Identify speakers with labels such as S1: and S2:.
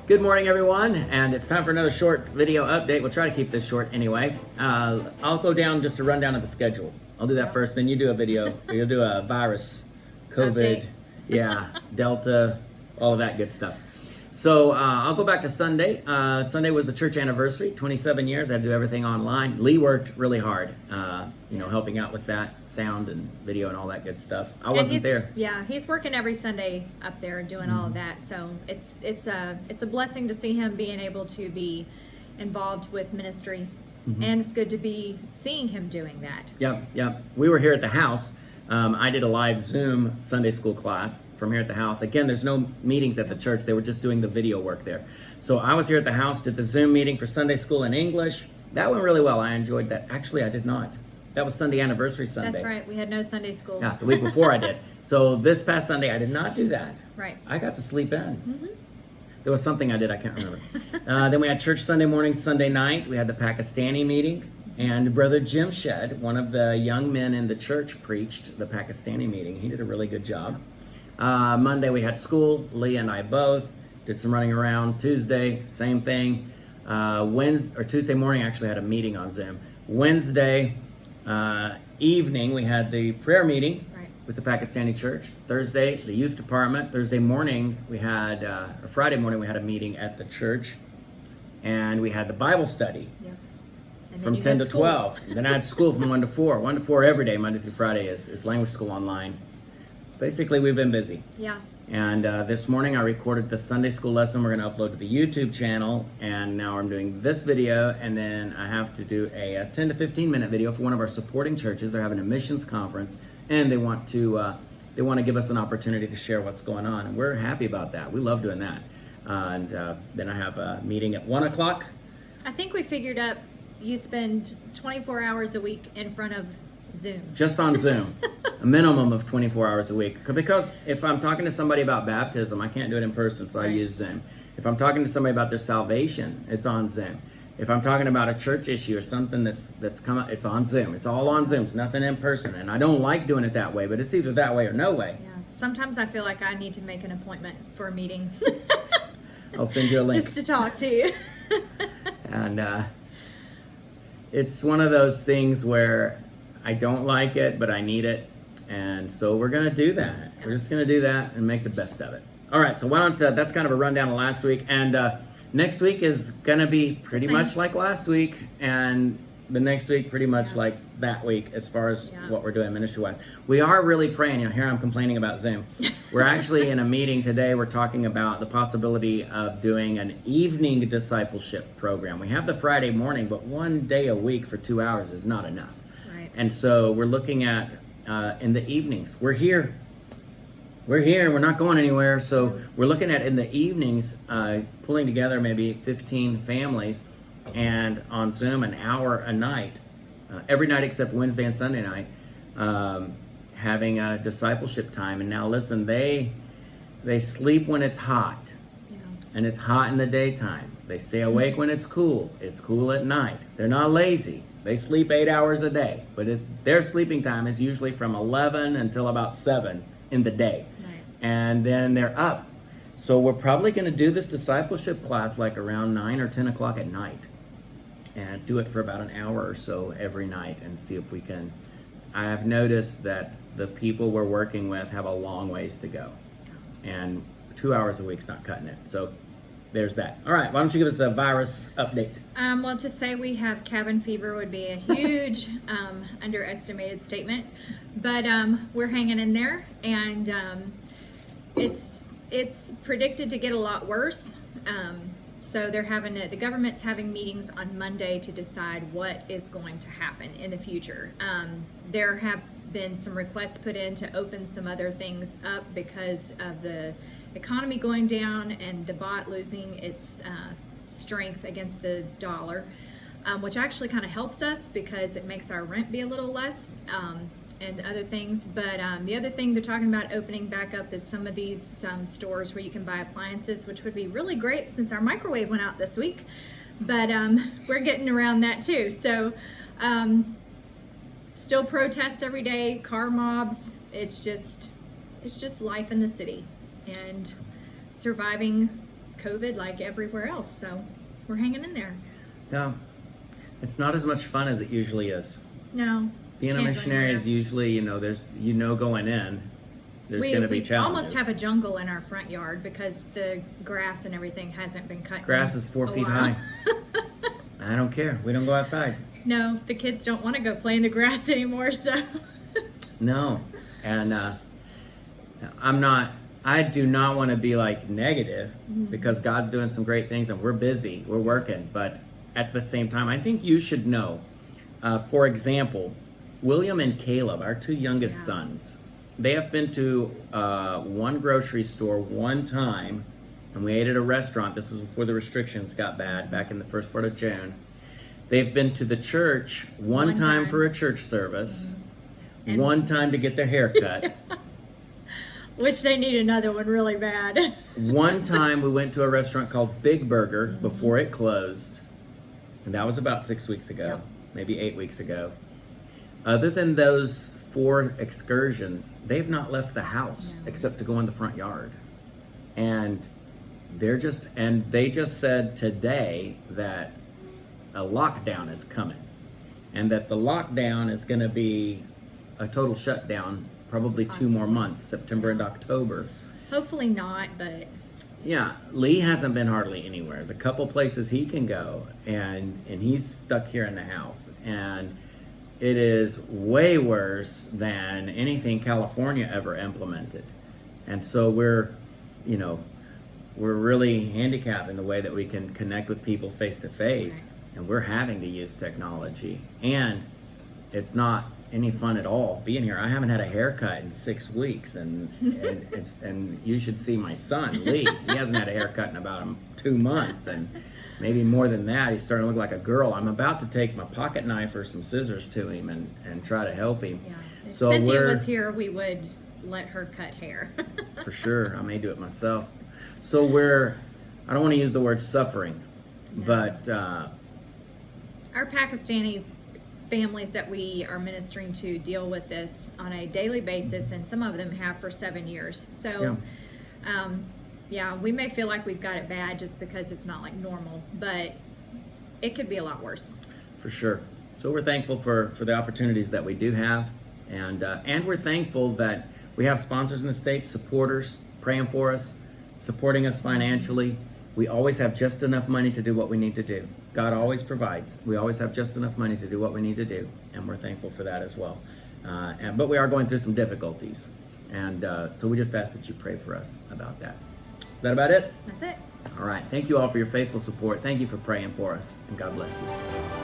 S1: Good morning, everyone, and it's time for another short video update. We'll try to keep this short anyway. I'll go down just a rundown of the schedule. I'll do that first, then you do a video. You'll do a virus, COVID, Delta, all of that good stuff. So I'll go back to Sunday. Sunday was the church anniversary, 27 years. I had to do everything online. Lee worked really hard, helping out with that, sound and video and all that good stuff. I wasn't there.
S2: Yeah, he's working every Sunday up there doing all of that. So it's a blessing to see him being able to be involved with ministry. And it's good to be seeing him doing that.
S1: Yep. We were here at the house. I did a live Zoom Sunday school class from here at the house. Again, there's no meetings at the church. They were just doing the video work there. So I was here at the house, did the Zoom meeting for Sunday school in English. That went really well. I enjoyed that. Actually, I did not. That was Sunday anniversary Sunday.
S2: That's right. We had no Sunday school.
S1: Yeah, the week before I did. So this past Sunday, I did not do that.
S2: Right.
S1: I got to sleep in. There was something I did. I can't remember. Then we had church Sunday morning, Sunday night. We had the Pakistani meeting. And Brother Jim Shed, one of the young men in the church, preached the Pakistani meeting. He did a really good job. Monday we had school. Lee and I both did some running around. Tuesday, same thing. Tuesday morning, I actually had a meeting on Zoom. Wednesday evening, we had the prayer meeting with the Pakistani church. Thursday, the youth department. Thursday morning, Friday morning, we had a meeting at the church. And we had the Bible study. From 10 to 12. Then I had school from 1 to 4. 1 to 4 every day, Monday through Friday, is language school online. Basically, we've been busy.
S2: Yeah.
S1: And this morning I recorded the Sunday school lesson we're going to upload to the YouTube channel. And now I'm doing this video. And then I have to do a 10 to 15 minute video for one of our supporting churches. They're having a missions conference. And they want to give us an opportunity to share what's going on. And we're happy about that. We love doing that. And then I have a meeting at 1 o'clock.
S2: I think we figured up you spend 24 hours a week in front of Zoom.
S1: Just on Zoom. A minimum of 24 hours a week. Because if I'm talking to somebody about baptism, I can't do it in person, so I use Zoom. If I'm talking to somebody about their salvation, it's on Zoom. If I'm talking about a church issue or something that's come up, it's on Zoom. It's all on Zoom. It's nothing in person. And I don't like doing it that way, but it's either that way or no way.
S2: Yeah. Sometimes I feel like I need to make an appointment for a meeting.
S1: I'll send you a link.
S2: Just to talk to you.
S1: And it's one of those things where I don't like it, but I need it. And so we're going to do that. We're just going to do that and make the best of it. All right, so that's kind of a rundown of last week. And next week is going to be pretty much like last week. And the next week pretty much like that week as far as what we're doing ministry-wise. We are really praying. Here I'm complaining about Zoom. We're actually in a meeting today. We're talking about the possibility of doing an evening discipleship program. We have the Friday morning, but 1 day a week for 2 hours is not enough.
S2: Right.
S1: And so we're looking at in the evenings. We're here. We're not going anywhere. So we're looking at in the evenings pulling together maybe 15 families and on Zoom an hour a night, every night except Wednesday and Sunday night, having a discipleship time. And now listen, they sleep when it's hot, and it's hot in the daytime. They stay awake when it's cool. It's cool at night. They're not lazy. They sleep 8 hours a day, but their sleeping time is usually from 11 until about 7 in the day. And then they're up. So we're probably going to do this discipleship class like around 9 or 10 o'clock at night and do it for about an hour or so every night and see if we can. I have noticed that the people we're working with have a long ways to go, and 2 hours a week's not cutting it. So there's that. All right, why don't you give us a virus update?
S2: Well, to say we have cabin fever would be a huge underestimated statement, but we're hanging in there, and it's predicted to get a lot worse. So the government's having meetings on Monday to decide what is going to happen in the future. There have been some requests put in to open some other things up because of the economy going down and the baht losing its strength against the dollar, which actually kind of helps us because it makes our rent be a little less. And other things, but the other thing they're talking about opening back up is some of these stores where you can buy appliances, which would be really great since our microwave went out this week, but we're getting around that too. So still protests every day, car mobs. It's just life in the city and surviving COVID like everywhere else. So we're hanging in there.
S1: Yeah, it's not as much fun as it usually is.
S2: No.
S1: Being a
S2: can't go
S1: missionary
S2: anywhere.
S1: is usually, there's, going in, there's going to be
S2: We
S1: challenges.
S2: almost have a jungle in our front yard because the grass and everything hasn't been cut.
S1: Grass
S2: in
S1: is 4
S2: a
S1: feet
S2: while.
S1: high. I don't care. We don't go outside.
S2: No, the kids don't want to go play in the grass anymore, so.
S1: No, and I do not want to be like negative because God's doing some great things and we're busy, we're working, but at the same time, I think you should know, for example, William and Caleb, our two youngest
S2: Yeah.
S1: sons, they have been to one grocery store one time, and we ate at a restaurant. This was before the restrictions got bad, back in the first part of June. They've been to the church one time for a church service,
S2: And-
S1: one time to get their hair cut.
S2: Which they need another one really bad.
S1: One time we went to a restaurant called Big Burger before it closed, and that was about 6 weeks ago,
S2: Yep.
S1: maybe 8 weeks ago. Other than those 4 excursions, they've not left the house
S2: No.
S1: except to go in the front yard. And they just said today that a lockdown is coming, and that the lockdown is going to be a total shutdown, probably 2 more
S2: Possibly.
S1: months, September and October.
S2: Hopefully not, but
S1: Yeah, Lee hasn't been hardly anywhere. There's a couple places he can go, and he's stuck here in the house. And it is way worse than anything California ever implemented. And so we're really handicapped in the way that we can connect with people face to face, and we're having to use technology. And it's not any fun at all being here. I haven't had a haircut in 6 weeks, and you should see my son Lee. He hasn't had a haircut in about 2 months, and maybe more than that. He's starting to look like a girl. I'm about to take my pocket knife or some scissors to him and try to help him.
S2: yeah. If
S1: So
S2: Cynthia
S1: we're
S2: was here, we would let her cut hair.
S1: for sure. I may do it myself. So I don't want to use the word suffering, but
S2: Our Pakistani families that we are ministering to deal with this on a daily basis, and some of them have for 7 years. So, we may feel like we've got it bad just because it's not like normal, but it could be a lot worse.
S1: for sure. So we're thankful for the opportunities that we do have, and we're thankful that we have sponsors in the States, supporters praying for us, supporting us financially. We always have just enough money to do what we need to do. God always provides. We always have just enough money to do what we need to do, and we're thankful for that as well. But we are going through some difficulties, and so we just ask that you pray for us about that. Is that about it?
S2: That's it.
S1: All right. Thank you all for your faithful support. Thank you for praying for us, and God bless you.